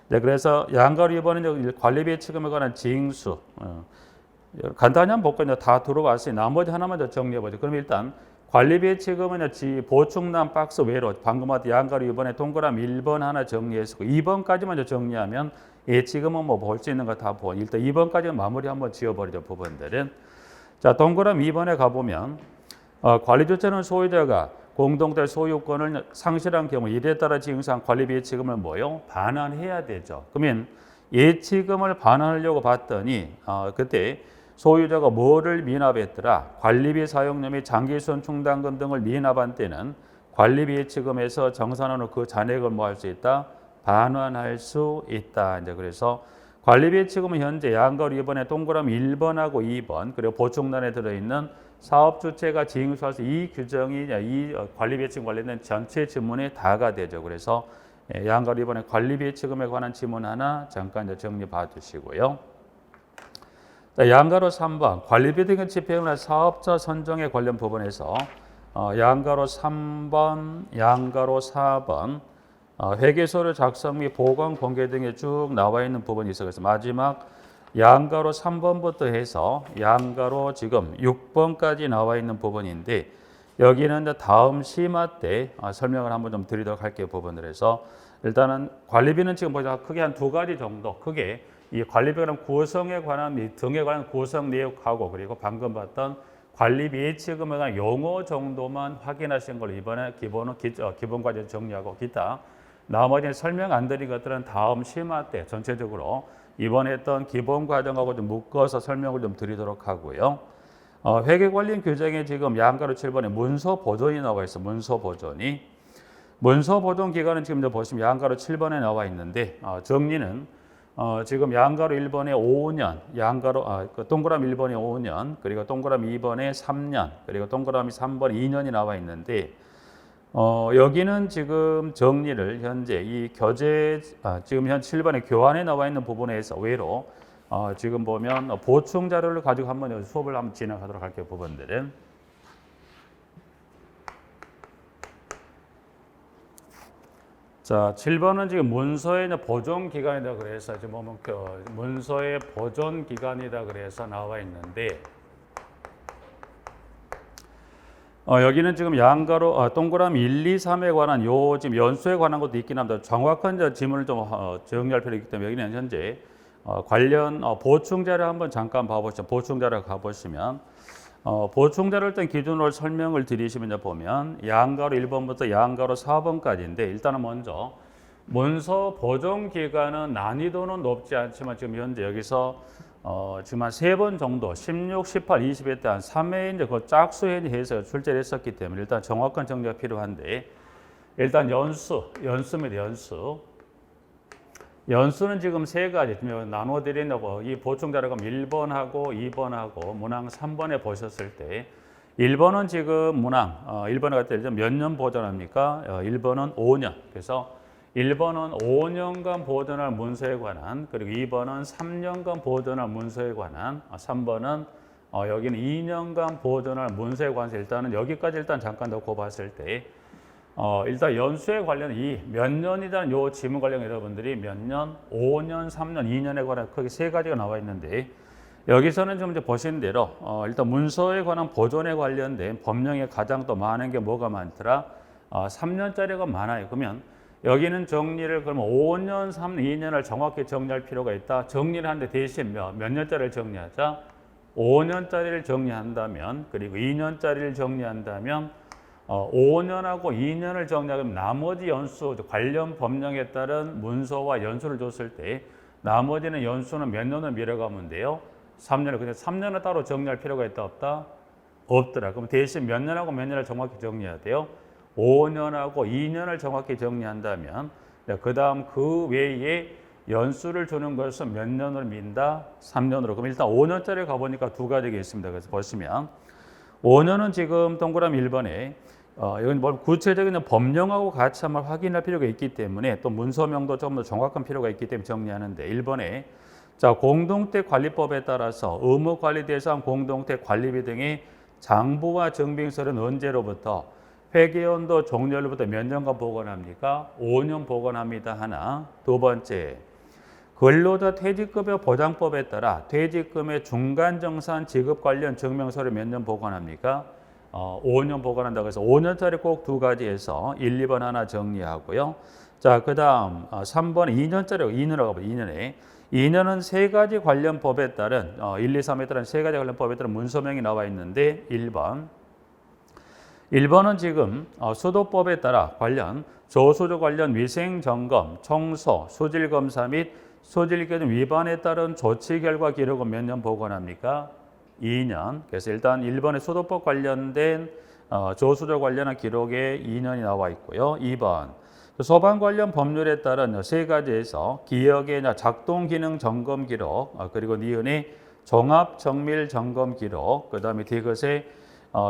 네, 그래서 양가로 이번에 관리비 예치금에 관한 징수 간단히 한번 볼까요? 다 들어갔으니 나머지 하나만 더 정리해 보죠. 그럼 일단 관리비 예치금은 보충란 박스 외로 방금 봤던 양가로 이번에 동그라미 1번 하나 정리했고 2번까지만 정리하면 예치금은 뭐 볼 수 있는 거 다 보고 일단 2번까지는 마무리 한번 지어버리죠. 부분들은. 자, 동그라미 2번에 가보면 관리 주체는 소유자가 공동체 소유권을 상실한 경우 이에 따라 징수한 관리비 예치금을 뭐요? 반환해야 되죠. 그러면 예치금을 반환하려고 봤더니 그때 소유자가 뭐를 미납했더라? 관리비 사용료 및 장기수선 충당금 등을 미납한 때는 관리비 예치금에서 정산한 후 그 잔액을 뭐 할 수 있다? 반환할 수 있다. 이제 그래서 관리비치금은 현재 양가로 2번에 동그라미 1번하고 2번 그리고 보충란에 들어있는 사업주체가 징수할 수 이 규정이 이 관리비치금 관련된 전체 지문에 다가 되죠. 그래서 양가로 2번에 관리비치금에 관한 지문 하나 잠깐 이제 정리 봐주시고요. 자, 양가로 3번 관리비 등의 집행이나 사업자 선정에 관련 부분에서 양가로 3번, 양가로 4번 회계서류 작성 및 보관 공개 등에 쭉 나와 있는 부분이 있어요. 그래서 마지막 양가로 3번부터 해서 양가로 지금 6번까지 나와 있는 부분인데 여기는 이제 다음 시마 때 설명을 한번 좀 드리도록 할게요. 부분을 해서 일단은 관리비는 지금 보자 크게 한 두 가지 정도 크게 이 관리비에 관한 구성에 관한 및 등에 관한 구성 내역하고 그리고 방금 봤던 관리비 예치금에 관한 용어 정도만 확인하신 걸 이번에 기본 과제 정리하고 기타 나머지는 설명 안 드린 것들은 다음 시마 때 전체적으로 이번에 했던 기본 과정하고 좀 묶어서 설명을 좀 드리도록 하고요. 회계관련 규정에 지금 양가로 7번에 문서 보존이 나와 있어. 문서 보존이. 문서 보존 기간은 지금 보시면 양가로 7번에 나와 있는데 정리는 지금 양가로 1번에 5년, 동그라미 1번에 5년, 그리고 동그라미 2번에 3년, 그리고 동그라미 3번에 2년이 나와 있는데 여기는 지금 정리를 현재 이 지금 현 7번에 교환에 나와 있는 부분에서 외로 지금 보면 보충 자료를 가지고 한번 수업을 한번 진행하도록 할게요. 부분들은. 자, 7번은 지금 문서의 보존 기간이다 그래서 지금 보면 문서의 보존 기간이다 그래서 나와 있는데 여기는 지금 양가로 동그라미 1, 2, 3에 관한 지금 연수에 관한 것도 있긴 합니다. 정확한 지문을 좀 정리할 필요가 있기 때문에 여기는 현재 관련 보충 자료 한번 잠깐 봐보시죠. 보충 자료 가보시면 보충 자료를 일단 기준으로 설명을 드리시면 보면 양가로 1번부터 양가로 4번까지인데 일단은 먼저 문서 보존 기간은 난이도는 높지 않지만 지금 현재 여기서 지금 한 3번 정도 16, 18, 20회 때 한 3회 이제 그 짝수해서 출제를 했었기 때문에 일단 정확한 정리가 필요한데 일단 연수입니다. 연수는 지금 세 가지 나눠 드린다고 이 보충 자료가 1번하고 2번하고 문항 3번에 보셨을 때 1번은 지금 문항 1번에 갔을 때 몇 년 보존합니까? 1번은 5년. 그래서 1번은 5년간 보존할 문서에 관한 그리고 2번은 3년간 보존할 문서에 관한 3번은 여기는 2년간 보존할 문서에 관해서 일단은 여기까지 일단 잠깐 넣고 봤을 때 일단 연수에 관련 이 몇 년이라는 요 지문 관련 여러분들이 몇 년, 5년, 3년, 2년에 관한 크게 세 가지가 나와 있는데 여기서는 좀 이제 보신 대로 일단 문서에 관한 보존에 관련된 법령에 가장 또 많은 게 뭐가 많더라? 3년짜리가 많아요. 그러면 여기는 정리를 그러면 5년, 3년, 2년을 정확히 정리할 필요가 있다. 정리를 하는데 대신 몇 년짜리를 정리하자? 5년짜리를 정리한다면 그리고 2년짜리를 정리한다면 5년하고 2년을 정리하면 나머지 연수 관련 법령에 따른 문서와 연수를 줬을 때 나머지는 연수는 몇 년을 미뤄가면 돼요? 3년을. 근데 3년을 따로 정리할 필요가 있다 없다? 없더라. 그럼 대신 몇 년하고 몇 년을 정확히 정리해야 돼요? 5년하고 2년을 정확히 정리한다면 그 다음 그 외에 연수를 주는 것은 몇 년을 민다? 3년으로. 그럼 일단 5년짜리 가보니까 두 가지가 있습니다. 그래서 보시면 5년은 지금 동그라미 1번에 이건 뭐 구체적인 법령하고 같이 한번 확인할 필요가 있기 때문에 또 문서명도 좀 더 정확한 필요가 있기 때문에 정리하는데 1번에 자 공동택 관리법에 따라서 의무관리 대상 공동택 관리비 등의 장부와 증빙서는 언제로부터 회계연도 종료로부터 몇 년간 보관합니까? 5년 보관합니다. 하나. 두 번째, 근로자 퇴직급여 보장법에 따라 퇴직금의 중간정산 지급 관련 증명서를 몇 년 보관합니까? 5년 보관한다고 해서 5년짜리 꼭 두 가지에서 1, 2번 하나 정리하고요. 자, 그 다음 3번 2년짜리 2년이라고 봐요. 2년에 2년은 세 가지 관련 법에 따른 1, 2, 3에 따른 세 가지 관련 법에 따른 문서명이 나와 있는데 1번은 지금 수도법에 따라 관련 저수조 관련 위생점검, 청소, 수질검사 및 수질기준 위반에 따른 조치 결과 기록은 몇 년 보관합니까? 2년. 그래서 일단 1번의 수도법 관련된 저수조 관련한 기록에 2년이 나와 있고요. 2번 소방 관련 법률에 따른 세 가지에서 기억의 작동 기능 점검 기록, 그리고 니은의 종합 정밀 점검 기록, 그다음에 디귿의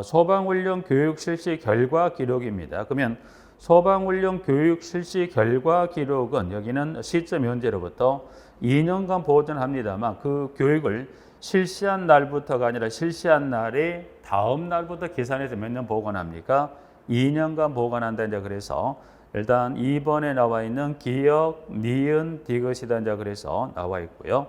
소방훈련 교육 실시 결과 기록입니다. 그러면 소방훈련 교육 실시 결과 기록은 여기는 시점 현재로부터 2년간 보존합니다만 그 교육을 실시한 날부터가 아니라 실시한 날의 다음 날부터 계산해서 몇 년 보관합니까? 2년간 보관한다. 이제 그래서 일단 2번에 나와 있는 기억, 니은, 디귿이다. 이제 그래서 나와 있고요.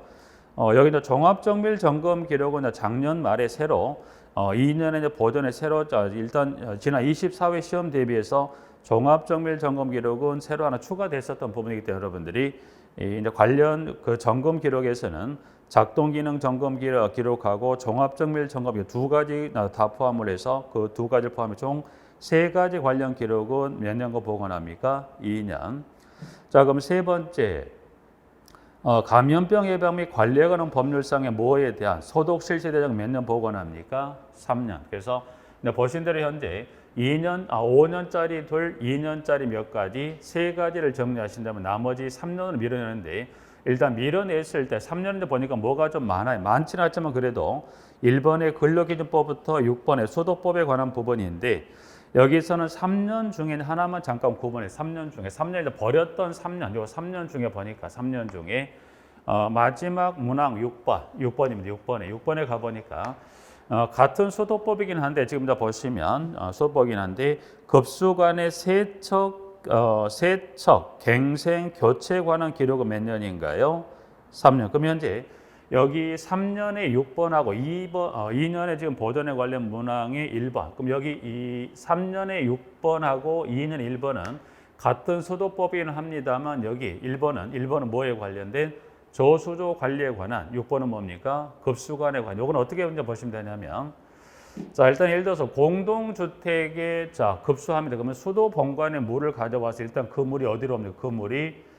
여기는 종합정밀 점검 기록은 작년 말에 새로 2년에 이제 보존에 새로 일단 지난 24회 시험 대비해서 종합정밀 점검 기록은 새로 하나 추가됐었던 부분이기 때문에 여러분들이 이제 관련 그 점검 기록에서는 작동 기능 점검 기록하고 종합정밀 점검 기록 두 가지 다 포함을 해서 그 두 가지를 포함해 총 세 가지 관련 기록은 몇 년간 보관합니까? 2년. 자, 그럼 세 번째. 감염병 예방 및 관리에 관한 법률상의 뭐에 대한 소독 실시 대상 몇 년 보관합니까? 3년. 그래서 보신 대로 현재 5년짜리 둘, 2년짜리 몇 가지, 세 가지를 정리하신다면 나머지 3년으로 밀어내는데 일단 밀어냈을 때 3년인데 보니까 뭐가 좀 많아요. 많지는 않지만 그래도 1번의 근로기준법부터 6번의 소독법에 관한 부분인데 여기서는 3년 중에 하나만 잠깐 구분해. 3년 중에 3년에 버렸던 3년, 요 3년 중에 보니까 3년 중에 마지막 문항 6번입니다. 6번에 가보니까 같은 소독법이긴 한데 지금 다 보시면 소독법이긴 한데 급수관의 세척, 갱생, 교체 관한 기록은 몇 년인가요? 3년. 그럼 현재 여기 3년에 6번하고 2년에 지금 보존에 관련 문항이 1번. 그럼 여기 이 3년에 6번하고 2년 1번은 같은 소독법이긴 합니다만 여기 1번은 뭐에 관련된 저수조 관리에 관한 6번은 뭡니까? 급수관에 관한. 요건 어떻게 먼저 보시면 되냐면 자, 일단 예를 들어서 공동주택에 급수합니다. 그러면 수도 본관에 물을 가져와서 일단 그 물이 어디로 옵니까? 그 물이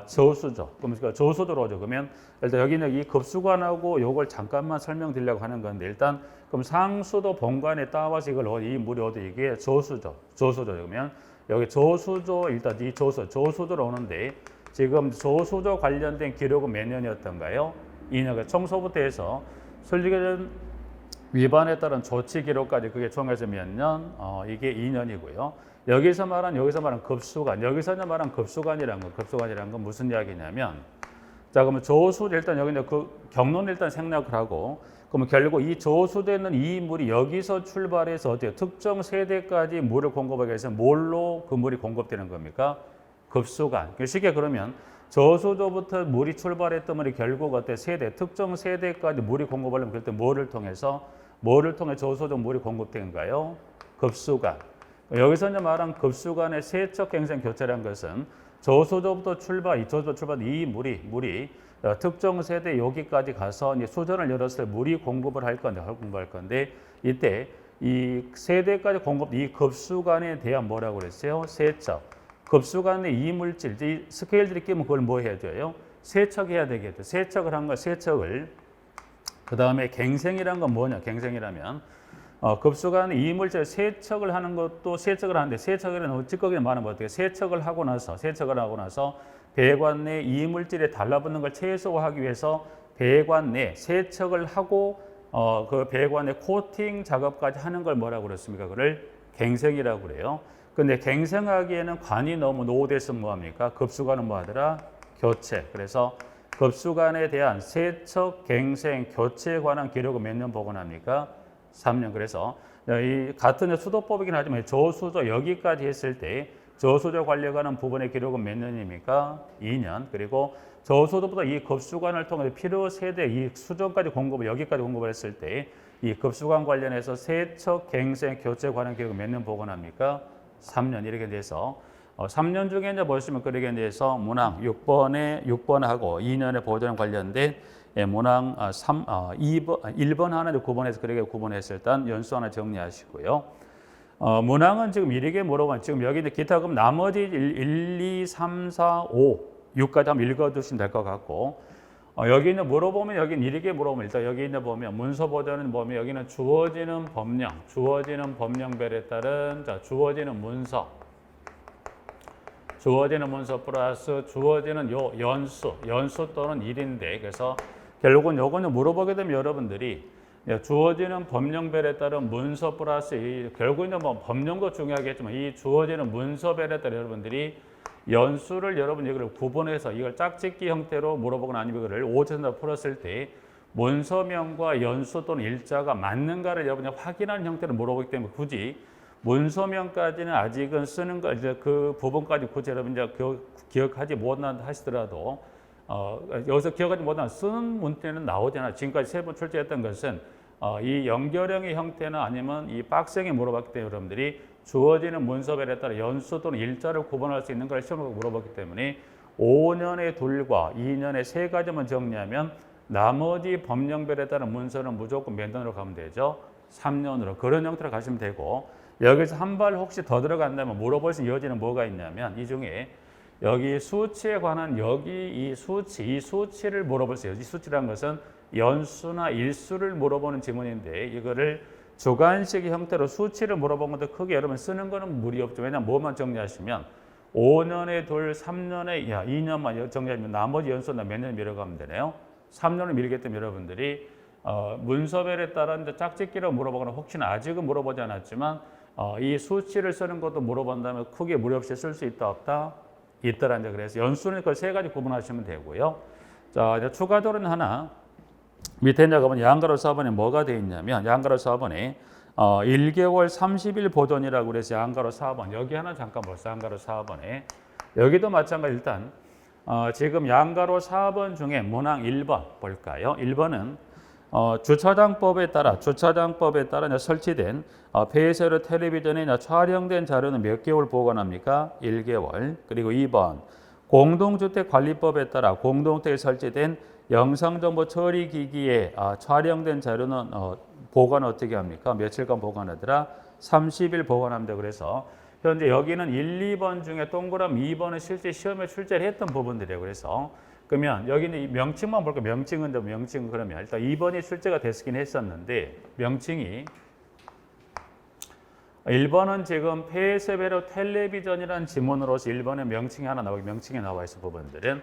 저수조. 그러면 저수도로 오죠. 그러면 일단 여기는 이 급수관하고 요걸 잠깐만 설명드리려고 하는 건데 일단 그럼 상수도 본관에 따와서 이 물이 어디 이게 저수조. 그러면 여기 저수조 일단 이 저수도로 오는데 지금 저수조 관련된 기록은 몇 년이었던가요? 2년. 청소부터 해서 설계전 위반에 따른 조치 기록까지 그게 총해서 몇 년? 이게 2년이고요. 여기서 말한 급수관, 여기서 말한 급수관이란 건 무슨 이야기냐면, 자, 그러면 저수도 일단 여기 그 경로는 일단 생략을 하고, 그러면 결국 이 저수되는 이 물이 여기서 출발해서 어때요? 특정 세대까지 물을 공급하기 위해서 뭘로 그 물이 공급되는 겁니까? 급수관. 쉽게 그러면 저수조부터 물이 출발했던 물이 결국 어때? 특정 세대까지 물이 공급하려면 그때 뭐를 통해 저수조 물이 공급된가요? 급수관. 여기서 이제 말한 급수관의 세척 갱생 교체라는 것은 저수조부터 출발 이 물이 특정 세대 여기까지 가서 이제 수전을 열었을 때 물이 공급을 할 건데 이때 이 세대까지 공급 이 급수관에 대한 뭐라고 그랬어요? 세척. 급수관의 이물질, 이 스케일들이 끼면 그걸 뭐 해야 돼요? 세척해야 되겠죠. 세척을 그 다음에 갱생이란 건 뭐냐? 갱생이라면 급수관의 이물질 세척을 하는 것도 세척을 하는데 세척이라는 찌꺼기는 말하면 어떻게 세척을 하고 나서 배관 내 이물질에 달라붙는 걸 최소화하기 위해서 배관 내 세척을 하고 그 배관에 코팅 작업까지 하는 걸 뭐라고 그랬습니까? 그걸 갱생이라고 그래요. 근데 갱생하기에는 관이 너무 노후됐으면 뭐합니까? 급수관은 뭐하더라? 교체. 그래서 급수관에 대한 세척, 갱생, 교체에 관한 기록은 몇 년 보관합니까? 3년. 그래서 이 같은 수도법이긴 하지만 저수조 여기까지 했을 때 저수조 관리에 관한 부분의 기록은 몇 년입니까? 2년. 그리고 저수도보다 이 급수관을 통해 필요 세대 이 수전까지 여기까지 공급을 했을 때 이 급수관 관련해서 세척, 갱생, 교체 관한 기록은 몇 년 보관합니까? 3년. 이렇게 돼서 3년 중에 이제 보시면 그러게 돼서 문항 6번하고 2년의 보존 관련된 문항 1번 하나 구분해서 그렇게 구분해서 일단 연수 하나 정리하시고요. 문항은 지금 이렇게 물어보면 지금 여기 기타 그럼 나머지 1, 2, 3, 4, 5, 6까지 한번 읽어두시면 될 것 같고 여기 있는 물어보면 여기는 이렇게 물어보면 일단 여기 있는 보면 문서 보전은 보면 여기는 주어지는 법령별에 따른 주어지는 문서 주어지는 문서 플러스 주어지는 요 연수 또는 일인데 그래서 결국은 요거는 물어보게 되면 여러분들이 주어지는 법령별에 따른 문서 플러스 결국은 뭐 법령도 중요하겠지만 이 주어지는 문서별에 따라 여러분들이 연수를 여러분 이걸 구분해서 이걸 짝짓기 형태로 물어보거나 아니면 이거를 오천자 풀었을 때 문서명과 연수 또는 일자가 맞는가를 여러분이 확인하는 형태로 물어보기 때문에 굳이 문서명까지는 아직은 쓰는 거 이제 그 부분까지 굳이 여러분 이제 기억하지 못한다 하시더라도 여기서 기억하지 못한 쓰는 문제는 나오잖아. 지금까지 세 번 출제했던 것은 이 연결형의 형태는 아니면 이 박스형에 물어봤기 때문에 여러분들이 주어지는 문서별에 따라 연수 또는 일자를 구분할 수 있는 걸 시험으로 물어봤기 때문에 5년의 둘과 2년의 세 가지만 정리하면 나머지 법령별에 따른 문서는 무조건 몇 년으로 가면 되죠? 3년으로. 그런 형태로 가시면 되고 여기서 한 발 혹시 더 들어간다면 물어볼 수 있는 여지는 뭐가 있냐면 이 중에 여기 수치에 관한 여기 이 수치를 물어볼 수 있어요. 이 수치라는 것은 연수나 일수를 물어보는 지문인데 이거를 주관식 형태로 수치를 물어본 것도 크게 여러분 쓰는 거는 무리 없죠. 왜냐하면 뭐만 정리하시면 5년에 둘, 3년에 2년만 정리하면 나머지 연수나 몇 년 미뤄가면 되네요. 3년을 미루기 때문에 여러분들이 문서별에 따라 이제 짝짓기로 물어보거나 혹시나 아직은 물어보지 않았지만 이 수치를 쓰는 것도 물어본다면 크게 무리 없이 쓸 수 있다 없다? 있더라. 그래서 연수는 그걸 세 가지 구분하시면 되고요. 자, 이제 추가적으로는 하나 밑에 이제 가면 양가로 4번에 뭐가 되어 있냐면 양가로 4번에 1개월 30일 보존이라고 그래서 양가로 4번 여기 하나 잠깐 볼게요. 양가로 4번에 여기도 마찬가지 일단 지금 양가로 4번 중에 문항 1번 볼까요? 1번은 주차장법에 따라 설치된 폐쇄로 텔레비전에 촬영된 자료는 몇 개월 보관합니까? 1개월. 그리고 2번 공동주택관리법에 따라 공동주택에 설치된 영상정보 처리기기에 촬영된 자료는 보관 어떻게 합니까? 며칠간 보관하더라? 30일 보관합니다. 그래서 현재 여기는 1, 2번 중에 동그라미 2번은 실제 시험에 출제를 했던 부분들이에요. 그래서 그러면 여기는 이 명칭만 볼까요? 명칭은 그러면 일단 2번이 출제가 됐긴 했었는데 명칭이 1번은 지금 폐쇄배로 텔레비전이라는 지문으로서 1번의 명칭이 하나 나오고 명칭에 나와 있는 부분들은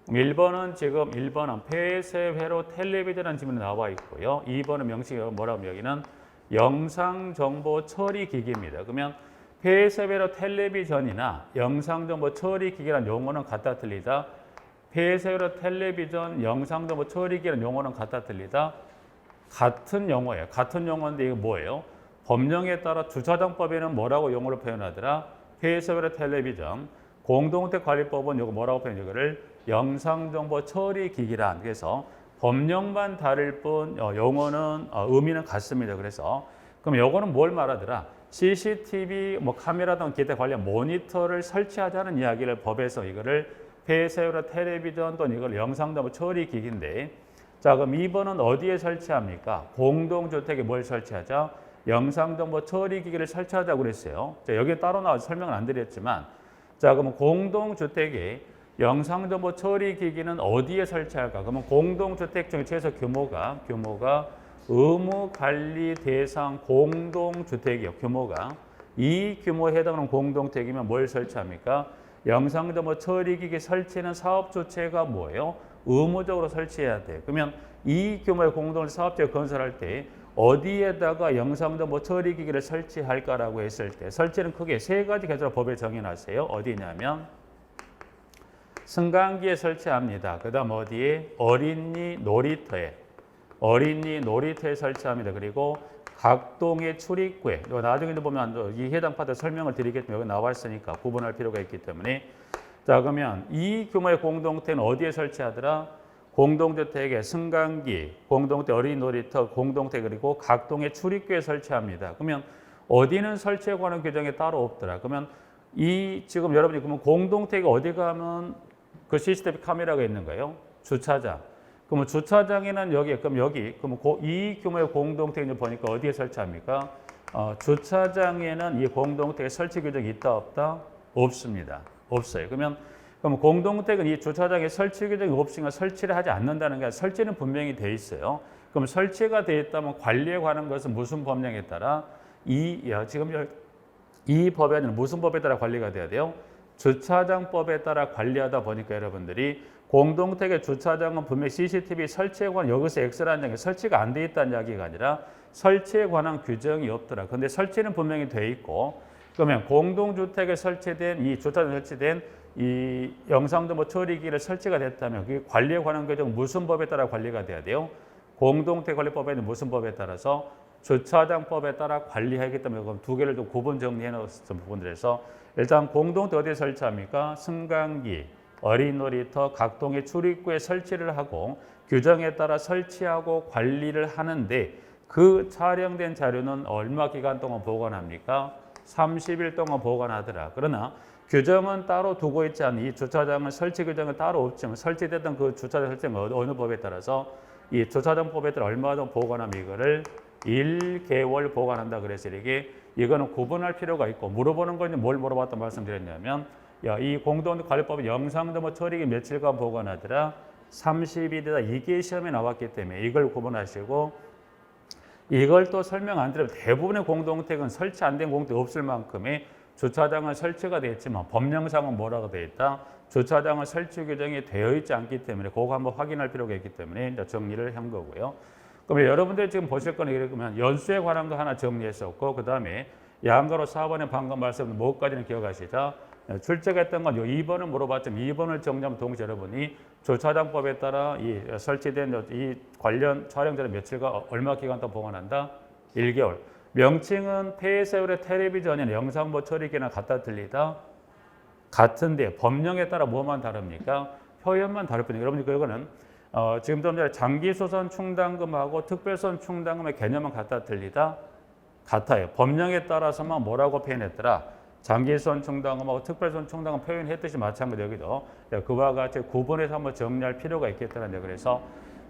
1번은 폐쇄회로 텔레비전이라는 지문이 나와 있고요. 2번은 명칭이 뭐라고 여기는 영상정보 처리기기입니다. 그러면 폐쇄회로 텔레비전이나 영상정보 처리기기라는 용어는 같다 틀리다. 폐쇄회로 텔레비전, 영상정보 처리기기라는 용어는 같다 틀리다. 같은 용어예요. 같은 용어인데 이거 뭐예요? 법령에 따라 주차장법에는 뭐라고 용어를 표현하더라? 폐쇄회로 텔레비전. 공동주택관리법은 이거 뭐라고 표현해요? 이거를 영상정보 처리기기란. 그래서 법령만 다를 뿐 용어는 의미는 같습니다. 그래서 그럼 요거는 뭘 말하더라? CCTV 카메라 등 기타 관련 모니터를 설치하자는 이야기를 법에서 이거를 폐쇄회로 텔레비전 또는 이걸 영상정보 처리기기인데 자 그럼 2번은 어디에 설치합니까? 공동주택에 뭘 설치하자? 영상정보 처리기기를 설치하자고 그랬어요. 자, 여기 따로 나와서 설명을 안 드렸지만 자 그러면 공동주택에 영상정보 처리기기는 어디에 설치할까? 그러면 공동주택 중에 최소 규모가 의무관리 대상 공동주택이요. 규모가 이 규모에 해당하는 공동주택이면 뭘 설치합니까? 영상정보 처리기기 설치는 사업주체가 뭐예요? 의무적으로 설치해야 돼요. 그러면 이 규모의 공동주택 사업체 건설할 때 어디에다가 영상정보 처리기기를 설치할까라고 했을 때 설치는 크게 세 가지 개조로 법에 정해놨어요. 어디냐면 승강기에 설치합니다. 그 다음 어디에? 어린이 놀이터에 설치합니다. 그리고 각동의 출입구에 나중에 보면 이 해당 파트 설명을 드리겠지만 여기 나와 있으니까 구분할 필요가 있기 때문에 자 그러면 이 규모의 공동주택은 어디에 설치하더라? 공동주택의 승강기, 공동주택 어린이 놀이터, 공동주택 그리고 각동의 출입구에 설치합니다. 그러면 어디는 설치에 관한 규정이 따로 없더라. 그러면 이 지금 여러분이 그러면 공동주택에 어디 가면 그 CCTV 카메라가 있는 거예요? 주차장. 그러면 주차장에는 그럼 이 규모의 공동주택을 보니까 어디에 설치합니까? 주차장에는 이 공동주택의 설치 규정이 있다 없다? 없습니다. 없어요. 그럼 공동주택은 이 주차장에 설치 규정이 없으니까 설치를 하지 않는다는 게 아니라 설치는 분명히 돼 있어요. 그럼 설치가 돼 있다면 관리에 관한 것은 무슨 법령에 따라? 지금 이 법에 무슨 법에 따라 관리가 돼야 돼요? 주차장법에 따라 관리하다 보니까 여러분들이 공동택의 주차장은 분명히 CCTV 설치에 관한 여기서 X라는 게 설치가 안 돼 있다는 이야기가 아니라 설치에 관한 규정이 없더라. 근데 설치는 분명히 돼 있고 그러면 공동주택에 설치된 이 주차장 설치된 이 영상등본 처리기를 설치가 됐다면 그게 관리에 관한 규정 무슨 법에 따라 관리가 돼야 돼요? 공동택 관리법에는 무슨 법에 따라서 주차장법에 따라 관리하기 때문에 그럼 두 개를 좀 구분 정리해 놓았던 부분들에서 일단 공동택 어디에 설치합니까? 승강기, 어린 놀이터, 각동의 출입구에 설치를 하고 규정에 따라 설치하고 관리를 하는데 그 촬영된 자료는 얼마 기간 동안 보관합니까? 30일 동안 보관하더라. 그러나 규정은 따로 두고 있지 않은 이 주차장은 설치 규정은 따로 없지만 설치됐던 그 주차장 설치는 어느 법에 따라서 이 주차장법에 따라 얼마 정도 보관하면 이거를 1개월 보관한다. 그래서 이거는 구분할 필요가 있고 물어보는 건 뭘 물어봤다 말씀드렸냐면 이 공동관리법은 영상등본 처리기 며칠간 보관하더라. 30일이다. 이게 시험에 나왔기 때문에 이걸 구분하시고 이걸 또 설명 안 드리면 대부분의 공동택은 설치 안 된 공동택 없을 만큼의 주차장은 설치가 되어 있지만 법령상은 뭐라고 되어 있다? 주차장은 설치 규정이 되어 있지 않기 때문에 그거 한번 확인할 필요가 있기 때문에 이제 정리를 한 거고요. 그러면 여러분들이 지금 보실 거는 이러면 연수에 관한 거 하나 정리했었고 그 다음에 양가로 4번에 방금 말씀드린 뭐까지는 기억하시자. 출제했던 건 2번을 물어봤지만 2번을 정리하면 동시에 여러분이 주차장법에 따라 이 설치된 이 관련 촬영자는 며칠과 얼마 기간 동안 보관한다? 1개월. 명칭은 폐쇄율의 텔레비전이나 영상보 처리기나 같다 틀리다? 같은데 법령에 따라 뭐만 다릅니까? 표현만 다를 뿐이에요. 여러분이 그거는 지금 좀 전에 장기소선 충당금하고 특별선 충당금의 개념은 같다 틀리다? 같아요. 법령에 따라서만 뭐라고 표현했더라? 장기소선 충당금하고 특별선 충당금 표현했듯이 마찬가지 여기도 그와 같이 구분해서 한번 정리할 필요가 있겠다는데 그래서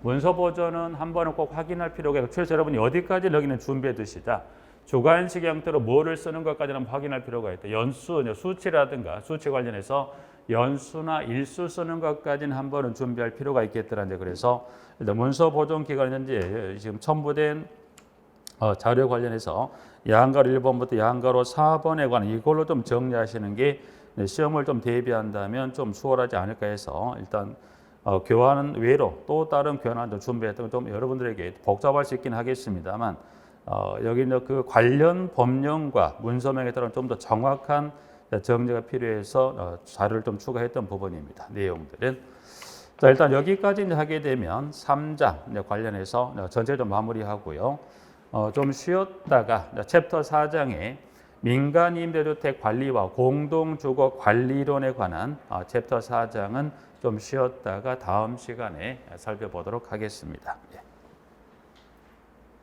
문서 보존은 한 번은 꼭 확인할 필요가 있고 그래서 여러분이 어디까지 여기는 준비해 두시자. 주관식 형태로 뭐를 쓰는 것까지는 확인할 필요가 있다. 연수, 수치라든가 수치 관련해서 연수나 일수 쓰는 것까지는 한 번은 준비할 필요가 있겠다는데 그래서 일단 문서 보존 기간 현재 지금 첨부된 자료 관련해서 양가로 1번부터 양가로 4번에 관한 이걸로 좀 정리하시는 게 시험을 좀 대비한다면 좀 수월하지 않을까 해서 일단 교환 외로 또 다른 교환도 준비했던 좀 여러분들에게 복잡할 수 있긴 하겠습니다만 여기 그 관련 법령과 문서명에 따라 좀 더 정확한 정리가 필요해서 자료를 좀 추가했던 부분입니다. 내용들은 자 일단 여기까지 하게 되면 3장 관련해서 전체 좀 마무리하고요. 좀 쉬었다가 챕터 4장에 민간임대주택 관리와 공동주거 관리론에 관한 챕터 4장은 좀 쉬었다가 다음 시간에 살펴보도록 하겠습니다.